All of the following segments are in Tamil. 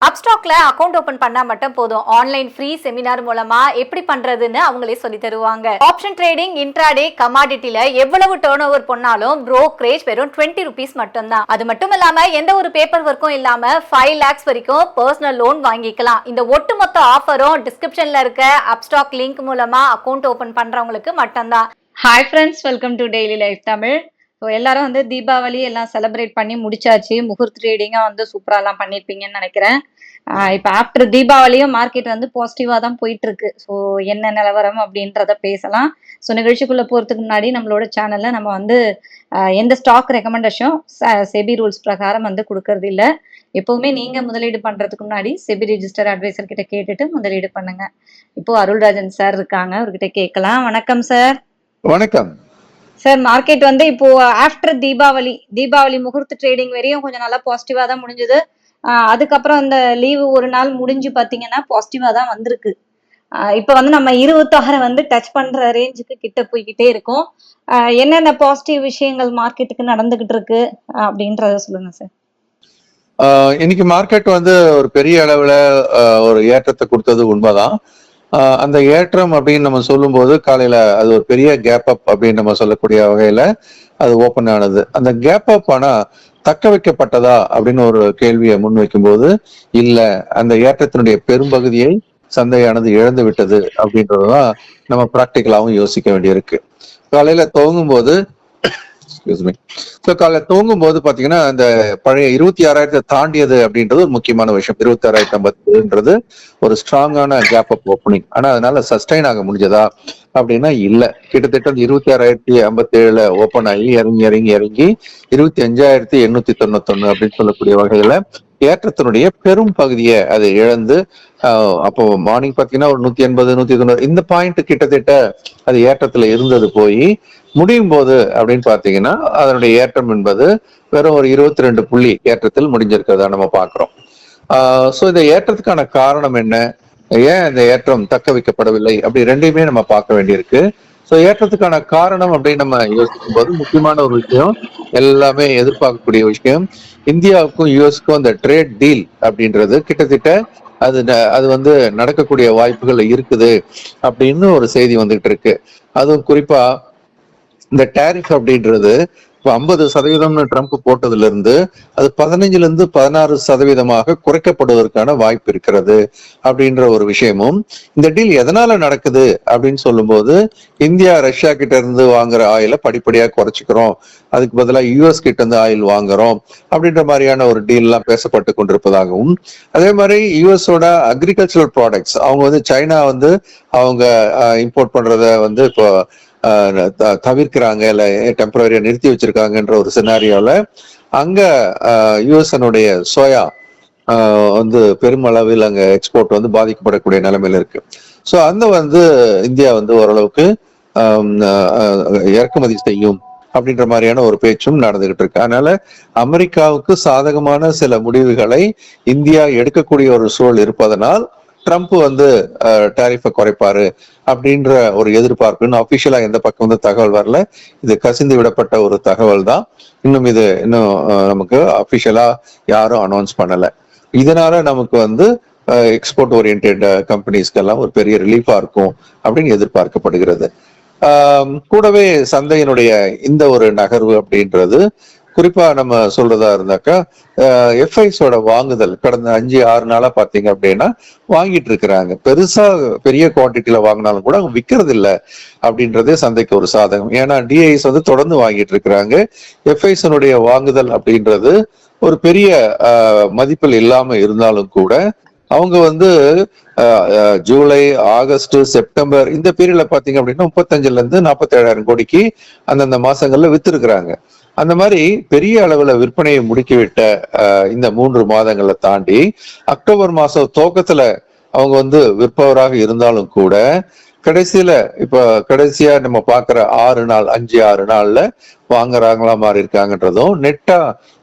அப்ஸ்டாக்ல அக்கௌண்ட் ஓபன் பண்ணா மட்டும் போதும். ஆன்லைன் ஃப்ரீ செமினார் மூலமா எப்படி பண்றதுன்னு அவங்களே சொல்லி தருவாங்க. ஆப்ஷன் ட்ரேடிங், இன்ட்ராடே, கமாடிட்டில எவ்வளவு டர்ன் ஓவர் பண்ணாலும் brokerage வெறும் 20 rupees மட்டும் தான். அது மட்டும் இல்லாம எந்த ஒரு பேப்பர் ஒர்க்கும் இல்லாம 5 lakhs வரைக்கும் பர்சனல் லோன் வாங்கிக்கலாம். இந்த ஒட்டுமொத்த ஆஃபரும் டிஸ்கிரிப்ஷன்ல இருக்க அப்ஸ்டாக் லிங்க் மூலமா அக்கௌண்ட் ஓபன் பண்றவங்களுக்கு மட்டும்தான். Hi friends, welcome to daily life Tamil. So எல்லாரும் தீபாவளி எல்லாம் செலிப்ரேட் பண்ணி முடிச்சாச்சு. முகூர்த் ட்ரேடிங்காக சூப்பராலாம் பண்ணியிருப்பீங்கன்னு நினைக்கிறேன். இப்போ ஆஃப்டர் தீபாவளியும் மார்க்கெட் பாசிட்டிவாக தான் போயிட்டு இருக்கு. ஸோ என்ன நிலவரம் அப்படின்றத பேசலாம். ஸோ நிகழ்ச்சிக்குள்ளே போகிறதுக்கு முன்னாடி நம்மளோட சேனலில் நம்ம எந்த ஸ்டாக் ரெக்கமெண்டேஷன் செபி ரூல்ஸ் பிரகாரம் கொடுக்கறது இல்லை. எப்பவுமே நீங்க முதலீடு பண்றதுக்கு முன்னாடி செபி ரெஜிஸ்டர் அட்வைசர் கிட்ட கேட்டுட்டு முதலீடு பண்ணுங்க. இப்போ அருள்ராஜன் சார் இருக்காங்க, அவர்கிட்ட கேட்கலாம். வணக்கம் சார். வணக்கம் சார். மார்க்கெட் இப்போ ஆஃப்டர் தீபாவளி முகூர்த்த ட்ரேடிங் வரையும் கொஞ்சம் நல்லா பாசிட்டிவா தான் முடிஞ்சது. அதுக்கப்புறம் இந்த லீவு ஒரு நாள் முடிஞ்சு பாத்தீங்கன்னா பாசிட்டிவா தான் வந்திருக்கு. இப்ப நம்ம 26 டச் பண்ற ரேஞ்சுக்கு கிட்ட போய்கிட்டே இருக்கும். என்னென்ன பாசிட்டிவ் விஷயங்கள் மார்க்கெட்டுக்கு நடந்துகிட்டு இருக்கு அப்படின்றத சொல்லுங்க சார். இன்னைக்கு மார்க்கெட் ஒரு பெரிய அளவுல ஒரு ஏற்றத்தை கொடுத்தது உண்மைதான். அந்த ஏற்றம் அப்படின்னு நம்ம சொல்லும் போது காலையில அது ஒரு பெரிய கேப் அப் அப்படின்னு நம்ம சொல்லக்கூடிய வகையில அது ஓபன் ஆனது. அந்த கேப் அப் ஆனா தக்க வைக்கப்பட்டதா அப்படின்னு ஒரு கேள்வியை முன்வைக்கும் போது இல்ல, அந்த ஏற்றத்தினுடைய பெரும்பகுதியை சந்தையானது இழந்து விட்டது அப்படின்றதுதான் நம்ம பிராக்டிக்கலாவும் யோசிக்க வேண்டியிருக்கு. காலையில துவங்கும் போது காலையில தூங்கும் போது பாத்தீங்கன்னா இந்த பழைய 26,000 தாண்டியது அப்படின்றது ஒரு முக்கியமான விஷயம். 26,050 ஒரு ஸ்ட்ராங்கான கேப் அப் ஓப்பனிங். ஆனா அதனால சஸ்டைன் ஆக முடிஞ்சதா அப்படின்னா இல்ல. கிட்டத்தட்ட 26,057 ஓப்பன் ஆகி இறங்கி 25,891 அப்படின்னு சொல்லக்கூடிய வகையில ஏற்றத்தினுடைய பெரும் பகுதியை அது இழந்து அப்போ மார்னிங் பாத்தீங்கன்னா ஒரு 180 190 இந்த பாயிண்ட் கிட்டத்தட்ட அது ஏற்றத்துல இருந்தது போய் முடியும் போது அப்படின்னு பாத்தீங்கன்னா அதனுடைய ஏற்றம் என்பது வெறும் ஒரு 22 புள்ளி ஏற்றத்தில் முடிஞ்சிருக்கிறதா நம்ம பாக்குறோம். சோ இந்த ஏற்றத்துக்கான காரணம் என்ன, ஏன் இந்த ஏற்றம் தக்க வைக்கப்படவில்லை அப்படி ரெண்டையுமே நம்ம பார்க்க வேண்டியிருக்கு. சோ ஏற்றத்துக்கான காரணம் அப்படின்னு நம்ம யோசிக்கும் போது முக்கியமான ஒரு விஷயம், எல்லாமே எதிர்பார்க்கக்கூடிய விஷயம், இந்தியாவுக்கும் யுஎஸ்க்கும் அந்த ட்ரேட் டீல் அப்படின்றது கிட்டத்தட்ட அது நடக்கக்கூடிய வாய்ப்புகள் இருக்குது அப்படின்னு ஒரு செய்தி வந்துகிட்டு இருக்கு. அதுவும் குறிப்பா இந்த டேரிஃப் அப்படின்றது இப்போ 50% ட்ரம்ப் போட்டதுல இருந்து அது 15% குறைக்கப்படுவதற்கான வாய்ப்பு இருக்கிறது அப்படின்ற ஒரு விஷயமும், இந்த டீல் எதனால நடக்குது அப்படின்னு சொல்லும் போது இந்தியா ரஷ்யா கிட்ட இருந்து வாங்குற ஆயில படிப்படியா குறைச்சிக்கிறோம், அதுக்கு பதிலாக யூஎஸ் கிட்ட இருந்து ஆயில் வாங்குறோம் அப்படின்ற மாதிரியான ஒரு டீல் எல்லாம் பேசப்பட்டு கொண்டிருப்பதாகவும், அதே மாதிரி யூஎஸோட அக்ரிகல்ச்சரல் ப்ராடக்ட்ஸ் அவங்க சைனா அவங்க இம்போர்ட் பண்றத இப்போ தவிர்க்கிறாங்க, இல்ல டெம்பரரியா நிறுத்தி வச்சிருக்காங்கன்ற ஒரு சினாரியோல அங்க யுஎஸ்னுடைய சோயா பெருமளவில் அங்க எக்ஸ்போர்ட் பாதிக்கப்படக்கூடிய நிலைமையில இருக்கு. சோ அந்த இந்தியா ஓரளவுக்கு இறக்குமதி செய்யும் அப்படின்ற மாதிரியான ஒரு பேச்சும் நடந்துகிட்டு இருக்கு. அதனால அமெரிக்காவுக்கு சாதகமான சில முடிவுகளை இந்தியா எடுக்கக்கூடிய ஒரு சூழல் இருப்பதனால் ட்ரம்ப் டாரிஃபை குறைப்பாரு அப்படின்ற ஒரு எதிர்பார்ப்பு அபிஷியலா எந்த பக்கம் தகவல் வரல. இது கசிந்து விடப்பட்ட ஒரு தகவல் தான். இன்னும் நமக்கு அபிஷியலா யாரும் அனௌன்ஸ் பண்ணல. இதனால நமக்கு எக்ஸ்போர்ட் ஓரியன்டட் கம்பெனிஸ்க்கு எல்லாம் ஒரு பெரிய ரிலீஃபா இருக்கும் அப்படின்னு எதிர்பார்க்கப்படுகிறது. கூடவே சந்தையினுடைய இந்த ஒரு நகர்வு அப்படின்றது குறிப்பா நம்ம சொல்றதா இருந்தாக்கா எஃப்ஐஸோட வாங்குதல் கடந்த 5-6 நாளா பாத்தீங்க அப்படின்னா வாங்கிட்டு இருக்கிறாங்க. பெரிய குவான்டிட்டியில வாங்கினாலும் கூட அவங்க விற்கிறது இல்லை அப்படின்றதே சந்தைக்கு ஒரு சாதகம். ஏன்னா டிஐஸ் தொடர்ந்து வாங்கிட்டு இருக்கிறாங்க. எஃப்ஐஸனுடைய வாங்குதல் அப்படின்றது ஒரு பெரிய மதிப்பில் இல்லாம இருந்தாலும் கூட அவங்க ஜூலை, ஆகஸ்ட், செப்டம்பர் இந்த பீரியட்ல பாத்தீங்க அப்படின்னா 35,000 to 47,000 கோடிக்கு அந்தந்த மாசங்கள்ல வித்திருக்கிறாங்க. அந்த மாதிரி பெரிய அளவுல விற்பனையை முடுக்கிவிட்ட இந்த 3 மாதங்களை தாண்டி அக்டோபர் மாசம் துவக்கத்துல அவங்க விற்பவராக இருந்தாலும் கூட கடைசியா நம்ம பாக்குற 5-6 நாள்ல வாங்குறாங்களா மாறி இருக்காங்கன்றதும் நெட்டா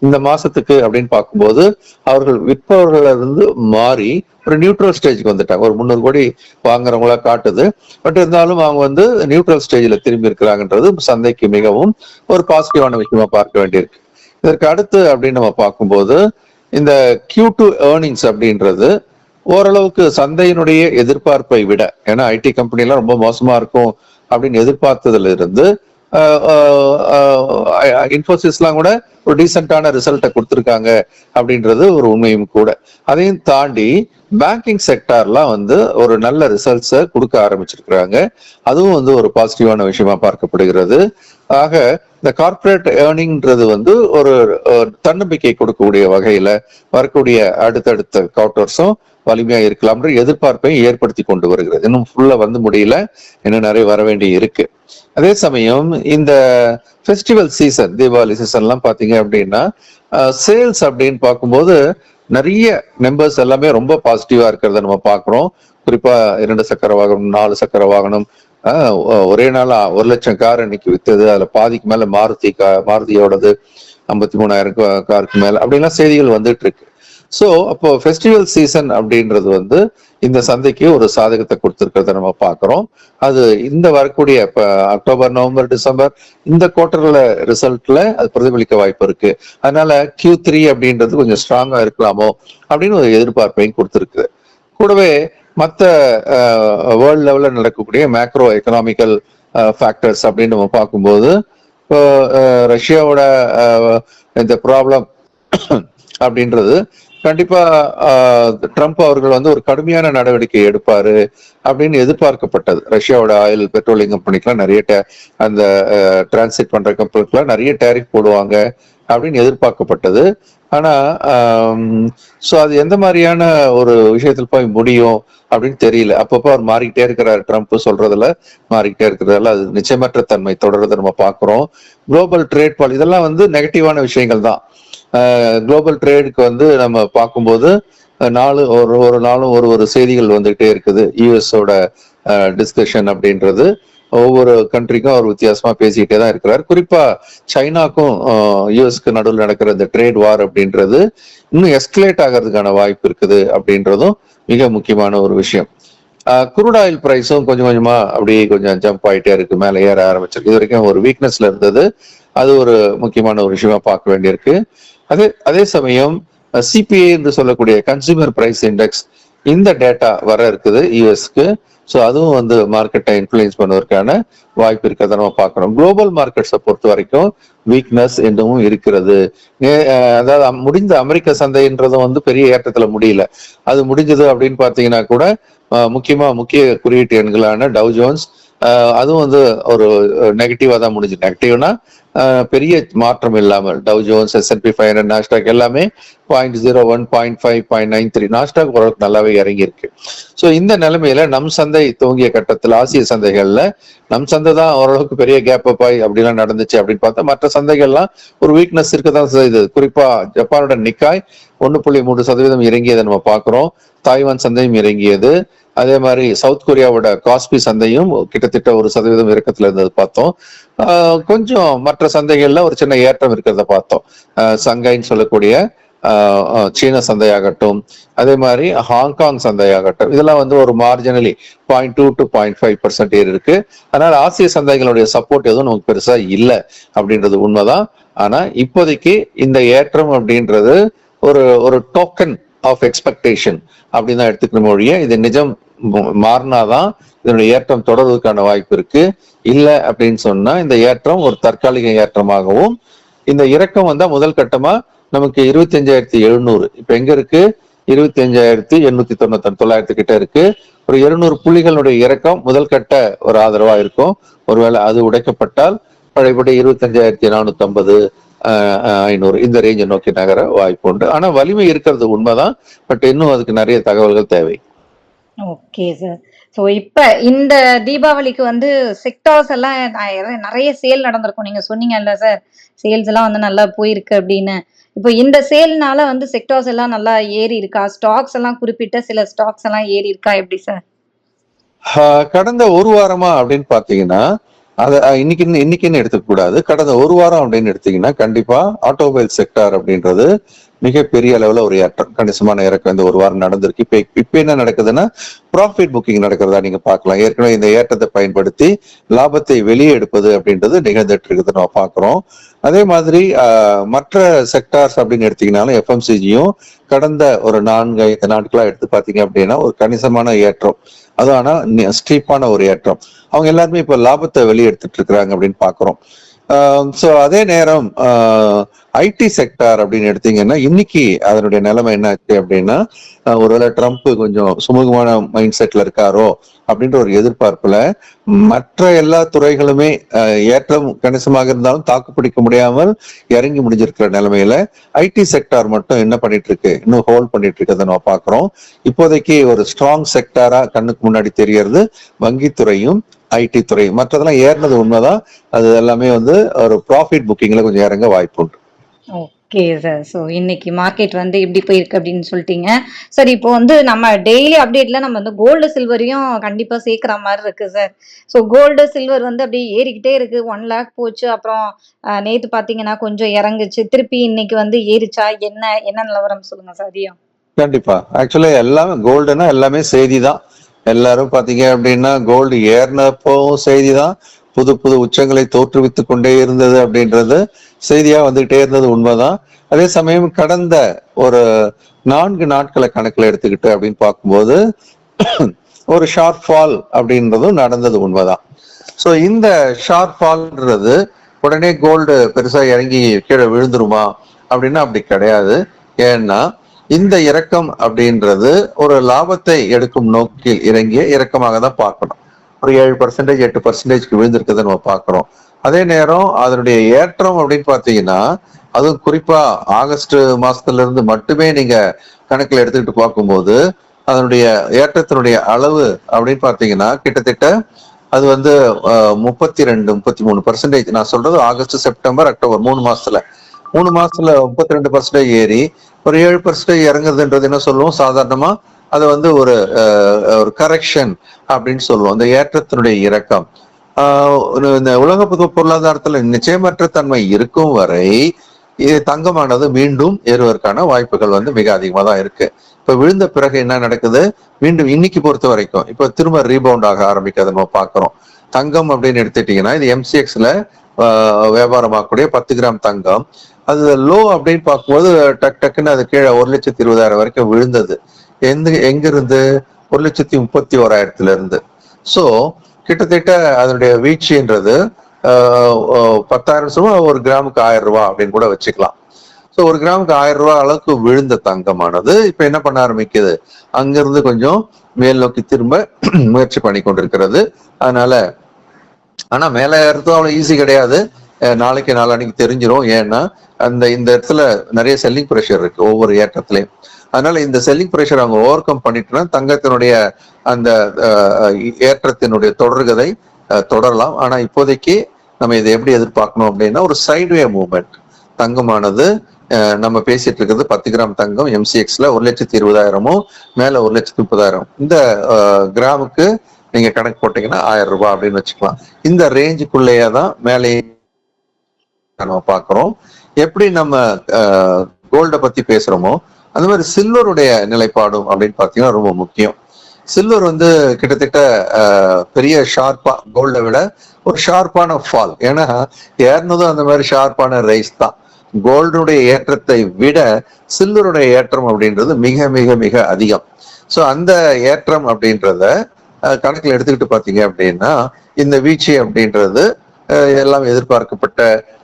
இந்த மாசத்துக்கு அப்படின்னு பார்க்கும்போது அவர்கள் விற்பவர்கள இருந்து மாறி ஒரு நியூட்ரல் ஸ்டேஜ்க்கு வந்துட்டாங்க. ஒரு 300 கோடி வாங்குறவங்களா காட்டுது. பட் இருந்தாலும் அவங்க நியூட்ரல் ஸ்டேஜ்ல திரும்பி இருக்கிறாங்கன்றது சந்தைக்கு மிகவும் ஒரு பாசிட்டிவான விஷயமா பார்க்க வேண்டியிருக்கு. இதற்கு அடுத்து அப்படின்னு நம்ம பார்க்கும்போது இந்த Q2 ஏர்னிங்ஸ் அப்படின்றது ஓரளவுக்கு சந்தையினுடைய எதிர்பார்ப்பை விட, ஏன்னா ஐடி கம்பெனி எல்லாம் ரொம்ப மோசமா இருக்கும் அப்படின்னு எதிர்பார்த்ததுல இருந்து இன்ஃபோசிஸ்லாம் கூட ஒரு டீசென்டான ரிசல்ட்டை கொடுத்துருக்காங்க அப்படின்றது ஒரு உண்மையும் கூட. அதையும் தாண்டி பேங்கிங் செக்டார்லாம் வந்து ஒரு நல்ல ரிசல்ட்ஸை கொடுக்க ஆரம்பிச்சிருக்கிறாங்க. அதுவும் வந்து ஒரு பாசிட்டிவான விஷயமா பார்க்கப்படுகிறது. ஆக இந்த கார்பரேட் ஏர்னிங்ன்றது வந்து ஒரு தன்னம்பிக்கை கொடுக்கக்கூடிய வகையில வரக்கூடிய அடுத்தடுத்த குவார்ட்டர்ஸும் வலிமையா இருக்கலாம்ன்ற எதிர்பார்ப்பையும் ஏற்படுத்தி கொண்டு வருகிறது. இன்னும் ஃபுல்லா வந்து முடியல, இன்னும் நிறைய வர வேண்டி இருக்கு. அதே சமயம் இந்த ஃபெஸ்டிவல் சீசன், தீபாவளி சீசன் எல்லாம் பாத்தீங்க அப்படின்னா சேல்ஸ் அப்படின்னு பார்க்கும்போது நிறைய நம்பர்ஸ் எல்லாமே ரொம்ப பாசிட்டிவா இருக்கிறத நம்ம பாக்குறோம். குறிப்பா 2 சக்கர வாகனம், 4 சக்கர வாகனம், ஒரே நாள் 1 லட்சம் கார் இன்னைக்கு வித்தது. அதுல பாதிக்கு மேல மாருதியோடது 53,000 காருக்கு மேல அப்படின்லாம் செய்திகள் வந்துட்டு இருக்கு. ஸோ அப்போ ஃபெஸ்டிவல் சீசன் அப்படின்றது வந்து இந்த சந்தைக்கு ஒரு சாதகத்தை கொடுத்துருக்கிறத நம்ம பார்க்குறோம். அது இந்த வரக்கூடிய இப்போ அக்டோபர், நவம்பர், டிசம்பர் இந்த குவார்டர்ல ரிசல்ட்ல அது பிரதிபலிக்க வாய்ப்பு இருக்கு. அதனால Q3 அப்படின்றது கொஞ்சம் ஸ்ட்ராங்கா இருக்கலாமோ அப்படின்னு ஒரு எதிர்பார்ப்பையும் கொடுத்துருக்கு. கூடவே மற்ற வேர்ல்ட் லெவல்ல நடக்கக்கூடிய மேக்ரோ எக்கனாமிக்கல் ஃபேக்டர்ஸ் அப்படின்னு நம்ம பார்க்கும்போது இப்போ ரஷ்யாவோட இந்த ப்ராப்ளம் அப்படின்றது கண்டிப்பா ட்ரம்ப் அவர்கள் வந்து ஒரு கடுமையான நடவடிக்கை எடுப்பாரு அப்படின்னு எதிர்பார்க்கப்பட்டது. ரஷ்யாவோட ஆயில் பெட்ரோலியம் கம்பெனிக்கெல்லாம் நிறைய அந்த டிரான்சிட் பண்ற கம்பெனிக்கெல்லாம் நிறைய டேரிஃப் போடுவாங்க அப்படின்னு எதிர்பார்க்கப்பட்டது. ஆனா சோ அது எந்த மாதிரியான ஒரு விஷயத்துல போய் முடியும் அப்படின்னு தெரியல. அப்பப்போ அவர் மாறிக்கிட்டே இருக்கிறார், ட்ரம்ப் சொல்றதுல மாறிக்கிட்டே இருக்கிறதால அது நிச்சயமற்ற தன்மை தொடர்றதை நம்ம பாக்குறோம். குளோபல் ட்ரேட் பாலிசி இதெல்லாம் வந்து நெகட்டிவான விஷயங்கள் தான். குளோபல் ட்ரேடுக்கு வந்து நம்ம பார்க்கும்போது ஒரு நாளும் ஒரு செய்திகள் வந்துகிட்டே இருக்குது. யூஎஸோட டிஸ்கஷன் அப்படின்றது ஒவ்வொரு கண்ட்ரிக்கும் அவர் வித்தியாசமா பேசிக்கிட்டே தான் இருக்கிறார். குறிப்பா சைனாக்கும் யூஎஸ்க்கு நடுவில் நடக்கிற இந்த ட்ரேட் வார் அப்படின்றது இன்னும் எஸ்கலேட் ஆகிறதுக்கான வாய்ப்பு இருக்குது அப்படின்றதும் மிக முக்கியமான ஒரு விஷயம். குரூட் ஆயில் பிரைஸும் கொஞ்சம் கொஞ்சமா அப்படியே கொஞ்சம் ஜம்ப் ஆயிட்டே இருக்கு, மேலே ஏற ஆரம்பிச்சிருக்கு. இது வரைக்கும் ஒரு வீக்னஸ்ல இருந்தது, அது ஒரு முக்கியமான ஒரு விஷயமா பார்க்க வேண்டியிருக்கு. அதே சமயம் சிபிஐ என்று சொல்லக்கூடிய கன்சூமர் பிரைஸ் இண்டெக்ஸ், இந்த டேட்டா வர இருக்குது யூஎஸ்க்கு. ஸோ அதுவும் வந்து மார்க்கெட்டை இன்ஃபுளுன்ஸ் பண்ணுவதற்கான வாய்ப்பு இருக்கிறத நம்ம பார்க்கணும். குளோபல் மார்க்கெட்ஸை பொறுத்த வரைக்கும் வீக்னஸ் இன்னமும் இருக்கிறது. அதாவது முடிந்த அமெரிக்க சந்தைன்றதும் வந்து பெரிய ஏற்றத்துல முடியல. அது முடிஞ்சது அப்படின்னு பாத்தீங்கன்னா கூட முக்கிய குறியீட்டு எண்களான டவ் ஜோன்ஸ் அதுவும் வந்து ஒரு நெகட்டிவா தான் முடிஞ்சு. நெகட்டிவ்னா பெரிய மாற்றம் இல்லாமல் டவ் ஜோன்ஸ், S&P 500, நாஸ்டாக் எல்லாமே 0.01, 0.5, 0.93. நாஸ்டாக் ஓரளவுக்கு நல்லாவே இறங்கி இருக்கு. ஸோ இந்த நிலைமையில நம் சந்தை துவங்கிய கட்டத்தில் ஆசிய சந்தைகள்ல நம் சந்தை தான் ஓரளவுக்கு பெரிய கேப் அப் ஆகி அப்படிலாம் நடந்துச்சு அப்படின்னு பார்த்தா மற்ற சந்தைகள்லாம் ஒரு வீக்னஸ் இருக்கதான் செய்யுது. குறிப்பா ஜப்பானோட நிக்காய் 1.3% இறங்கியதை நம்ம பார்க்கிறோம். தாய்வான் சந்தையும் இறங்கியது. அதே மாதிரி சவுத் கொரியாவோட காஸ்பி சந்தையும் கிட்டத்தட்ட 1% இறக்கத்துல இருந்தது பார்த்தோம். கொஞ்சம் மற்ற சந்தைகள்ல ஒரு சின்ன ஏற்றம் இருக்கிறத பார்த்தோம். சங்காய்ன்னு சொல்லக்கூடிய சீன சந்தையாகட்டும், அதே மாதிரி ஹாங்காங் சந்தையாகட்டும், இதெல்லாம் வந்து ஒரு மார்ஜினலி 0.2 to 0.5% ஏறி இருக்கு. அதனால ஆசிய சந்தைகளுடைய சப்போர்ட் எதுவும் நமக்கு பெருசா இல்லை அப்படின்றது உண்மைதான். ஆனா இப்போதைக்கு இந்த ஏற்றம் அப்படின்றது ஒரு டோக்கன் ஆஃப் எக்ஸ்பெக்டேஷன் அப்படின்னு தான் எடுத்துக்கணும் மொழிய. இது நிஜம் மாறினாதான் இதனுடைய ஏற்றம் தொடர்வதற்கான வாய்ப்பு இருக்கு. இல்ல அப்படின்னு சொன்னா இந்த ஏற்றம் ஒரு தற்காலிக ஏற்றமாகவும், இந்த இறக்கம் வந்தா முதல் கட்டமா நமக்கு 25,700 இப்ப எங்க இருக்கு, 25,899 900 கிட்ட இருக்கு. ஒரு 200 புள்ளிகளுடைய இறக்கம் முதல் கட்ட ஒரு ஆதரவா இருக்கும். ஒருவேளை அது உடைக்கப்பட்டால் பழையபடி 25,450 500 இந்த ரேஞ்சை நோக்கி நகர வாய்ப்பு உண்டு. ஆனா வலிமை இருக்கிறது உண்மைதான், பட் இன்னும் அதுக்கு நிறைய தகவல்கள் தேவை. Okay sir. ஸோ இப்ப இந்த தீபாவளிக்கு வந்து செக்டார்ஸ் எல்லாம் நிறைய சேல் நடந்திருக்கும். நீங்க சொன்னீங்கல்ல சார், சேல்ஸ் எல்லாம் வந்து நல்லா போயிருக்கு அப்படின்னு. இப்போ இந்த சேல்னால வந்து செக்டார்ஸ் எல்லாம் நல்லா ஏறி இருக்கா? ஸ்டாக்ஸ் எல்லாம் குறிப்பிட்ட சில ஸ்டாக்ஸ் எல்லாம் ஏறி இருக்கா, எப்படி சார்? கடந்த ஒரு வாரமா அப்படின்னு பாத்தீங்கன்னா அதை இன்னைக்குன்னு எடுத்துக்க கூடாது. கடந்த ஒரு வாரம் அப்படின்னு எடுத்தீங்கன்னா கண்டிப்பா ஆட்டோமொபைல் செக்டார் அப்படின்றது மிகப்பெரிய அளவுல ஒரு ஏற்றம், கணிசமான இறக்கம் இந்த ஒரு வாரம் நடந்திருக்கு. இப்ப என்ன நடக்குதுன்னா ப்ராஃபிட் புக்கிங் நடக்கிறதா நீங்க பார்க்கலாம். ஏற்கனவே இந்த ஏற்றத்தை பயன்படுத்தி லாபத்தை வெளியே எடுப்பது அப்படின்றது நிகழ்ந்துட்டு இருக்குது நம்ம பாக்குறோம். அதே மாதிரி மற்ற செக்டார்ஸ் அப்படின்னு எடுத்தீங்கன்னாலும் எஃப்எம்சிஜியும் கடந்த ஒரு 4-5 நாட்களா எடுத்து பாத்தீங்க அப்படின்னா ஒரு கணிசமான ஏற்றம். அது ஆனா ஸ்டீப்பான ஒரு ஏற்றம். அவங்க எல்லாருமே இப்ப லாபத்தை வெளியெடுத்துட்டு இருக்கிறாங்க அப்படின்னு பாக்குறோம். ஸோ அதே நேரம் ஐடி செக்டார் அப்படின்னு எடுத்தீங்கன்னா இன்னைக்கு அதனுடைய நிலைமை என்ன ஆச்சு அப்படின்னா, ஒருவேளை ட்ரம்ப் கொஞ்சம் சுமூகமான மைண்ட் செட்ல இருக்காரோ அப்படின்ற ஒரு எதிர்பார்ப்புல மற்ற எல்லா துறைகளுமே ஏற்றம் கணிசமாக இருந்தாலும் தாக்கு பிடிக்க முடியாமல் இறங்கி முடிஞ்சிருக்கிற நிலைமையில ஐடி செக்டார் மட்டும் என்ன பண்ணிட்டு இருக்கு, இன்னும் ஹோல்ட் பண்ணிட்டு இருக்கிறத நம்ம பாக்குறோம். இப்போதைக்கு ஒரு ஸ்ட்ராங் செக்டாரா கண்ணுக்கு முன்னாடி தெரியறது வங்கித்துறையும் ஐடி துறை. மற்றதெல்லாம் ஏறினது உண்மைதான். அது எல்லாமே வந்து ஒரு ப்ராஃபிட் புக்கிங்ல கொஞ்சம் இறங்க வாய்ப்பு உண்டு. Okay sir. ஸோ இன்னைக்கு மார்க்கெட் வந்து எப்படி போயிருக்கு அப்படின்னு சொல்லிட்டீங்க. சார் இப்போ வந்து நம்ம டெய்லி அப்டேட்ல நம்ம வந்து கோல்டு சில்வரையும் கண்டிப்பா சேர்க்கிற மாதிரி இருக்கு சார். ஸோ கோல்டு சில்வர் வந்து அப்படியே ஏறிக்கிட்டே இருக்கு. 1 lakh போச்சு. அப்புறம் நேத்து பாத்தீங்கன்னா கொஞ்சம் இறங்குச்சு. திருப்பி இன்னைக்கு வந்து ஏறிச்சா? என்ன என்ன நிலவரம் சொல்லுங்க சார் அதையும். கண்டிப்பா. ஆக்சுவலா எல்லாமே கோல்டுனா எல்லாமே செய்தி தான். எல்லாரும் பாத்தீங்க அப்படின்னா கோல்டு ஏறினப்பவும் செய்தி தான், புது புது உச்சங்களை தோற்றுவித்து கொண்டே இருந்தது அப்படின்றது செய்தியா வந்துகிட்டே இருந்தது உண்மைதான். அதே சமயம் கடந்த ஒரு 4 நாட்களை கணக்குல எடுத்துக்கிட்டு அப்படின்னு பார்க்கும்போது ஒரு ஷார்ப் ஃபால் அப்படின்றதும் நடந்தது உண்மைதான். ஸோ இந்த ஷார்ப் ஃபால்ன்றது உடனே கோல்டு பெருசா இறங்கி கீழே விழுந்துருமா அப்படின்னா அப்படி கிடையாது. ஏன்னா இந்த இறக்கம் அப்படின்றது ஒரு லாபத்தை எடுக்கும் நோக்கில் இறங்கிய இறக்கமாக தான் பார்க்கணும். ஒரு 7% 8% விழுந்திருக்கிறத நம்ம பார்க்கிறோம். அதே நேரம் அதனுடைய ஏற்றம் அப்படின்னு பாத்தீங்கன்னா, அதுவும் குறிப்பா ஆகஸ்ட் மாசத்துல இருந்து மட்டுமே நீங்க கணக்குல எடுத்துக்கிட்டு பார்க்கும்போது அதனுடைய ஏற்றத்தினுடைய அளவு அப்படின்னு பாத்தீங்கன்னா கிட்டத்தட்ட அது வந்து 32-33%. நான் சொல்றது ஆகஸ்ட் செப்டம்பர் அக்டோபர் 3 மாசத்துல 32% ஏறி ஒரு 7% இறங்குறதுன்றது என்ன சொல்லுவோம், சாதாரணமா அதை வந்து ஒரு கரெக்ஷன் அப்படின்னு சொல்லுவோம். அந்த ஏற்றத்தினுடைய இறக்கம். இந்த உலக பொருளாதாரத்துல நிச்சயமற்ற தன்மை இருக்கும் வரை தங்கமானது மீண்டும் ஏறுவதற்கான வாய்ப்புகள் வந்து மிக அதிகமா தான் இருக்கு. இப்ப விழுந்த பிறகு என்ன நடக்குது, மீண்டும் இன்னைக்கு பொறுத்த வரைக்கும் இப்ப திரும்ப ரீபவுண்ட் ஆக ஆரம்பிக்கிறத நம்ம பாக்குறோம். தங்கம் அப்படின்னு எடுத்துட்டீங்கன்னா இது எம்சிஎக்ஸ்ல வியாபாரமாகக்கூடிய 10 கிராம் தங்கம், அது லோ அப்படின்னு பார்க்கும்போது டக்குன்னு அது கீழே 1,20,000 வரைக்கும் விழுந்தது. எங்க இருந்து? 1,31,000 இருந்து. சோ கிட்டத்தட்ட அதனுடைய வீழ்ச்சின்றது 10,000 ஒரு கிராமுக்கு 1,000 ரூபாய் அப்படின்னு கூட வச்சுக்கலாம். ஸோ ஒரு கிராமுக்கு 1,000 ரூபாய் அளவுக்கு விழுந்த தங்கமானது இப்ப என்ன பண்ண ஆரம்பிக்குது, அங்கிருந்து கொஞ்சம் மேல் நோக்கி திரும்ப முயற்சி பண்ணி கொண்டிருக்கிறது. அதனால ஆனா மேல ஏறதும் அவ்வளவு ஈஸி கிடையாது. நாளைக்கு நாளான்னைக்கு தெரிஞ்சிடும். ஏன்னா இந்த இடத்துல நிறைய செல்லிங் ப்ரெஷர் இருக்கு ஒவ்வொரு ஏற்றத்திலையும். அதனால இந்த செல்லிங் ப்ரெஷர் அவங்க ஓவர் கம் பண்ணிட்டுனா தங்கத்தினுடைய அந்த ஏற்றத்தினுடைய தொடர்கதை தொடரலாம். ஆனா இப்போதைக்கு நம்ம இதை எப்படி எதிர்பார்க்கணும் அப்படின்னா ஒரு சைட்வே மூவ்மெண்ட். தங்கமானது நம்ம பேசிட்டு இருக்கிறது 10 கிராம் தங்கம் எம்சிஎக்ஸ்ல 1,20,000 மேல 1,30,000. இந்த கிராமுக்கு நீங்க கணக்கு போட்டீங்கன்னா 1,000 ரூபாய் அப்படின்னு வச்சுக்கலாம். இந்த ரேஞ்சுக்குள்ளேயே தான் மேலே நம்ம பாக்குறோம். எப்படி நம்ம கோல்ட பத்தி பேசுறோமோ அந்த மாதிரி சில்வருடைய நிலைப்பாடும் அப்படின்னு பாத்தீங்கன்னா ரொம்ப முக்கியம். சில்வர் வந்து கிட்டத்தட்ட பெரிய ஷார்ப்பா கோல்டை விட ஒரு ஷார்ப்பான ஃபால். ஏன்னா ஏறினதும் அந்த மாதிரி ஷார்ப்பான ரைஸ் தான். கோல்டுடைய ஏற்றத்தை விட சில்வருடைய ஏற்றம் அப்படின்றது மிக மிக மிக அதிகம். ஸோ அந்த ஏற்றம் அப்படின்றத கணக்கில் எடுத்துக்கிட்டு பாத்தீங்க அப்படின்னா இந்த வீழ்ச்சி அப்படின்றது எல்லாம் எதிர்பார்க்கப்பட்ட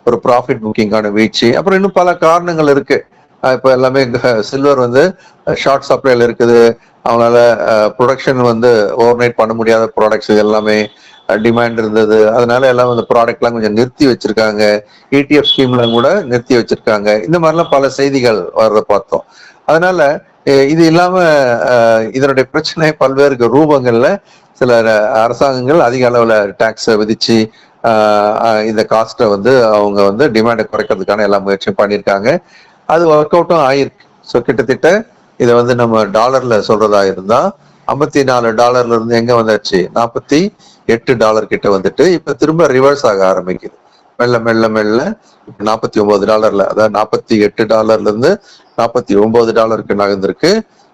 ஒரு ப்ராஃபிட் புக்கிங்கான வீழ்ச்சி. அப்புறம் இன்னும் பல காரணங்கள் இருக்கு. இப்ப எல்லாமே சில்வர் வந்து ஷார்ட் சப்ளைல இருக்குது. அவங்களால ப்ரொடக்ஷன் வந்து ஓவர் நைட் பண்ண முடியாத ப்ராடக்ட்ஸ் எல்லாமே டிமாண்ட் இருந்தது. அதனால எல்லாம் அந்த ப்ராடக்ட் எல்லாம் கொஞ்சம் நிறுத்தி வச்சிருக்காங்க. இடிஎஃப் ஸ்கீம்ல கூட நிறுத்தி வச்சிருக்காங்க. இந்த மாதிரிலாம் பல செய்திகள் வர்றத பார்த்தோம். அதனால இது இல்லாம இதனுடைய பிரச்சனை பல்வேறு ரூபங்கள்ல சில அரசாங்கங்கள் அதிக அளவுல டாக்ஸை விதிச்சு இந்த காஸ்ட்டை வந்து அவங்க வந்து டிமாண்டை குறைக்கிறதுக்கான எல்லா முயற்சியும் பண்ணியிருக்காங்க. அது ஒர்க் அவுட்டும் ஆயிருக்கு. ஸோ கிட்டத்தட்ட இதை வந்து நம்ம டாலர்ல சொல்றதா இருந்தா $54 இருந்து எங்க வந்தாச்சு, $48 கிட்ட வந்துட்டு இப்ப திரும்ப ரிவர்ஸ் ஆக ஆரம்பிக்குது. மெல்ல மெல்ல மெல்ல இப்ப $49, அதாவது $48 இருந்து $49 நகர்ந்திருக்கு.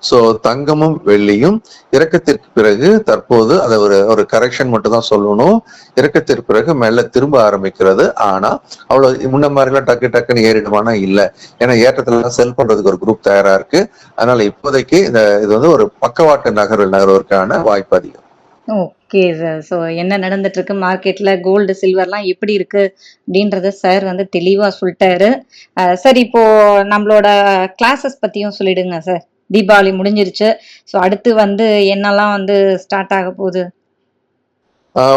சோ தங்கமும் வெள்ளியும் இறக்கத்திற்கு பிறகு தற்போது அதை ஒரு கரெக்ஷன் மட்டும் தான் சொல்லணும். இறக்கத்திற்கு பிறகு மெல்ல திரும்ப ஆரம்பிக்கிறது. ஆனா அவ்வளவு முன்ன மாதிரிலாம் டக்குன்னு ஏறிடுமானா இல்ல. ஏன்னா ஏற்றத்துல செல் பண்றதுக்கு ஒரு குரூப் தயாரா இருக்கு. அதனால இப்போதைக்கு இது வந்து ஒரு பக்கவாட்டு நகர்வதற்கான வாய்ப்பு அதிகம். Okay sir. ஸோ என்ன நடந்துட்டு இருக்கு மார்க்கெட்ல, கோல்டு, சில்வர்லாம் எப்படி இருக்கு அப்படின்றத சார் வந்து தெளிவா சொல்லிட்டாரு. சார் இப்போ நம்மளோட கிளாஸஸ் பத்தியும் சொல்லிடுங்க சார். தீபாவளி முடிஞ்சிருச்சு. ஸோ அடுத்து வந்து என்னெல்லாம் வந்து ஸ்டார்ட் ஆக போகுது?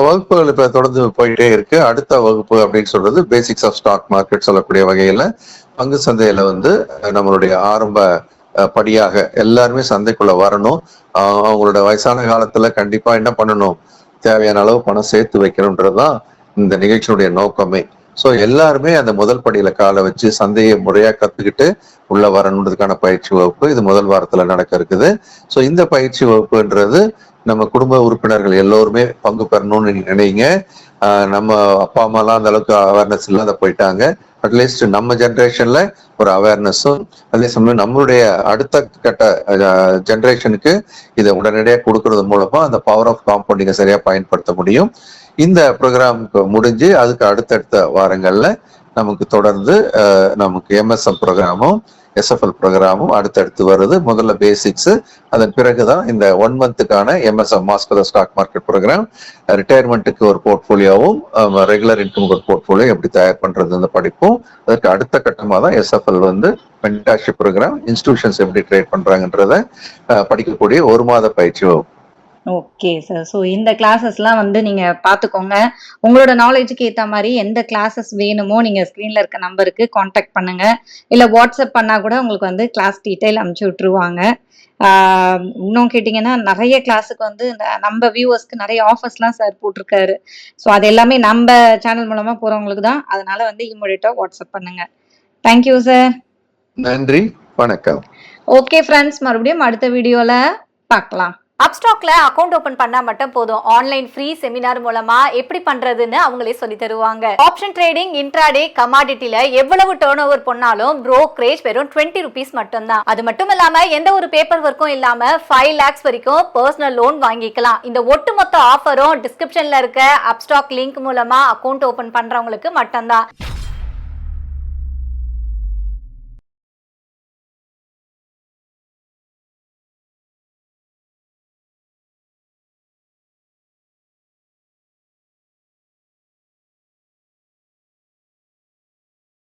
வகுப்புகள் இப்ப தொடர்ந்து போயிட்டே இருக்கு. அடுத்த வகுப்பு அப்படின்னு சொல்றது பேசிக்ஸ் ஆஃப் ஸ்டாக் மார்க்கெட் சொல்லக்கூடிய வகையில பங்கு சந்தையில வந்து நம்மளுடைய ஆரம்ப படியாக எல்லாருமே சந்தைக்குள்ள வரணும். அவங்களோட வயசான காலத்துல கண்டிப்பா என்ன பண்ணணும், தேவையான அளவு பணம் சேர்த்து வைக்கணும்ன்றதுதான் இந்த நிகழ்ச்சியுடைய நோக்கமே. சோ எல்லாருமே அந்த முதல் படியில காலை வச்சு சந்தையை முறையா கத்துக்கிட்டு உள்ள வரணுன்றதுக்கான பயிற்சி வகுப்பு இது முதல் வாரத்துல நடக்க இருக்குது. சோ இந்த பயிற்சி வகுப்புன்றது நம்ம குடும்ப உறுப்பினர்கள் எல்லோருமே பங்கு பெறணும்னு நினைங்க. நம்ம அப்பா அம்மா எல்லாம் அந்த அளவுக்கு அவேர்னஸ் இல்லாத போயிட்டாங்க. அட்லீஸ்ட் நம்ம ஜென்ரேஷன்ல ஒரு அவேர்னஸும் அதே சமயம் நம்மளுடைய அடுத்த கட்ட ஜென்ரேஷனுக்கு இதை உடனடியாக கொடுக்கறது மூலமா அந்த பவர் ஆஃப் காம்பவுண்டிங்கை சரியா பயன்படுத்த முடியும். இந்த ப்ரோக்ராமுக்கு முடிஞ்சு அதுக்கு அடுத்தடுத்த வாரங்கள்ல நமக்கு தொடர்ந்து நமக்கு எம்எஸ்எம் ப்ரோக்ராமும் எஸ்எஃப்எல் ப்ரோக்ராமும் அடுத்தடுத்து வருது. முதல்ல பேசிக்ஸ், அதன் பிறகுதான் இந்த 1 மந்த்துக்கான MSM master stock market program, ரிட்டையர்மெண்ட்டுக்கு ஒரு போர்ட்போலியோவும் ரெகுலர் இன்கம் ஒரு போர்ட்போலியோ எப்படி தயார் பண்றது இந்த படிப்பும், அதற்கு அடுத்த கட்டமாக தான் எஸ்எஃப்எல் வந்து மென்டார்ஷிப் ப்ரோக்ராம், இன்ஸ்டிடியூஷன்ஸ் எப்படி ட்ரேட் பண்றாங்கன்றத படிக்கக்கூடிய 1 மாத பயிற்சி வகுப்பு. Okay sir. ஸோ இந்த கிளாஸஸ்லாம் வந்து நீங்க பார்த்துக்கோங்க. உங்களோட நாலேஜுக்கு ஏத்த மாரி எந்த கிளாஸஸ் வேணுமோ நீங்க ஸ்க்ரீன்ல இருக்க நம்பருக்கு கான்டாக்ட் பண்ணுங்க. இல்ல வாட்ஸ்அப் பண்ணா கூட உங்களுக்கு வந்து கிளாஸ் டீடைல் அனுப்பிச்சு விட்டுருவாங்க. இன்னும் கேட்டீங்கன்னா நெறைய கிளாஸுக்கு வந்து நம்ம வியூவர்ஸ்க்கு நெறைய ஆஃபர்ஸ்லாம் சார் போட்டிருக்காரு. ஸோ அது எல்லாமே நம்ம சேனல் மூலமா போறவங்களுக்கு தான். அதனால வந்து இம்மீடியட்டா வாட்ஸ்அப் பண்ணுங்க. Thank you sir. நன்றி, வணக்கம். ஓகே ஃப்ரெண்ட்ஸ், மறுபடியும் அடுத்த வீடியோல பார்க்கலாம். அப்ஸ்டாக்ல அக்கௌண்ட் ஓபன் பண்ணா மட்டும் போதும். ஆன்லைன் ஃப்ரீ செமினார் மூலமா எப்படி பண்றதுன்னு அவங்களே சொல்லி தருவாங்க. ஆப்ஷன் ட்ரேடிங், இன்ட்ராடே, கமாடிட்டில எவ்வளவு டர்ன் ஓவர் பண்ணாலும் ப்ரோக்கரேஜ் வெறும் 20 rupees மட்டும்தான். அது மட்டும் இல்லாம எந்த ஒரு பேப்பர் ஒர்க்கும் இல்லாம 5 lakhs வரைக்கும் பர்சனல் லோன் வாங்கிக்கலாம். இந்த ஒட்டுமொத்த ஆஃபரும் டிஸ்கிரிப்ஷன்ல இருக்க அப்ஸ்டாக் லிங்க் மூலமா அக்கௌண்ட் ஓபன் பண்றவங்களுக்கு மட்டும்தான்.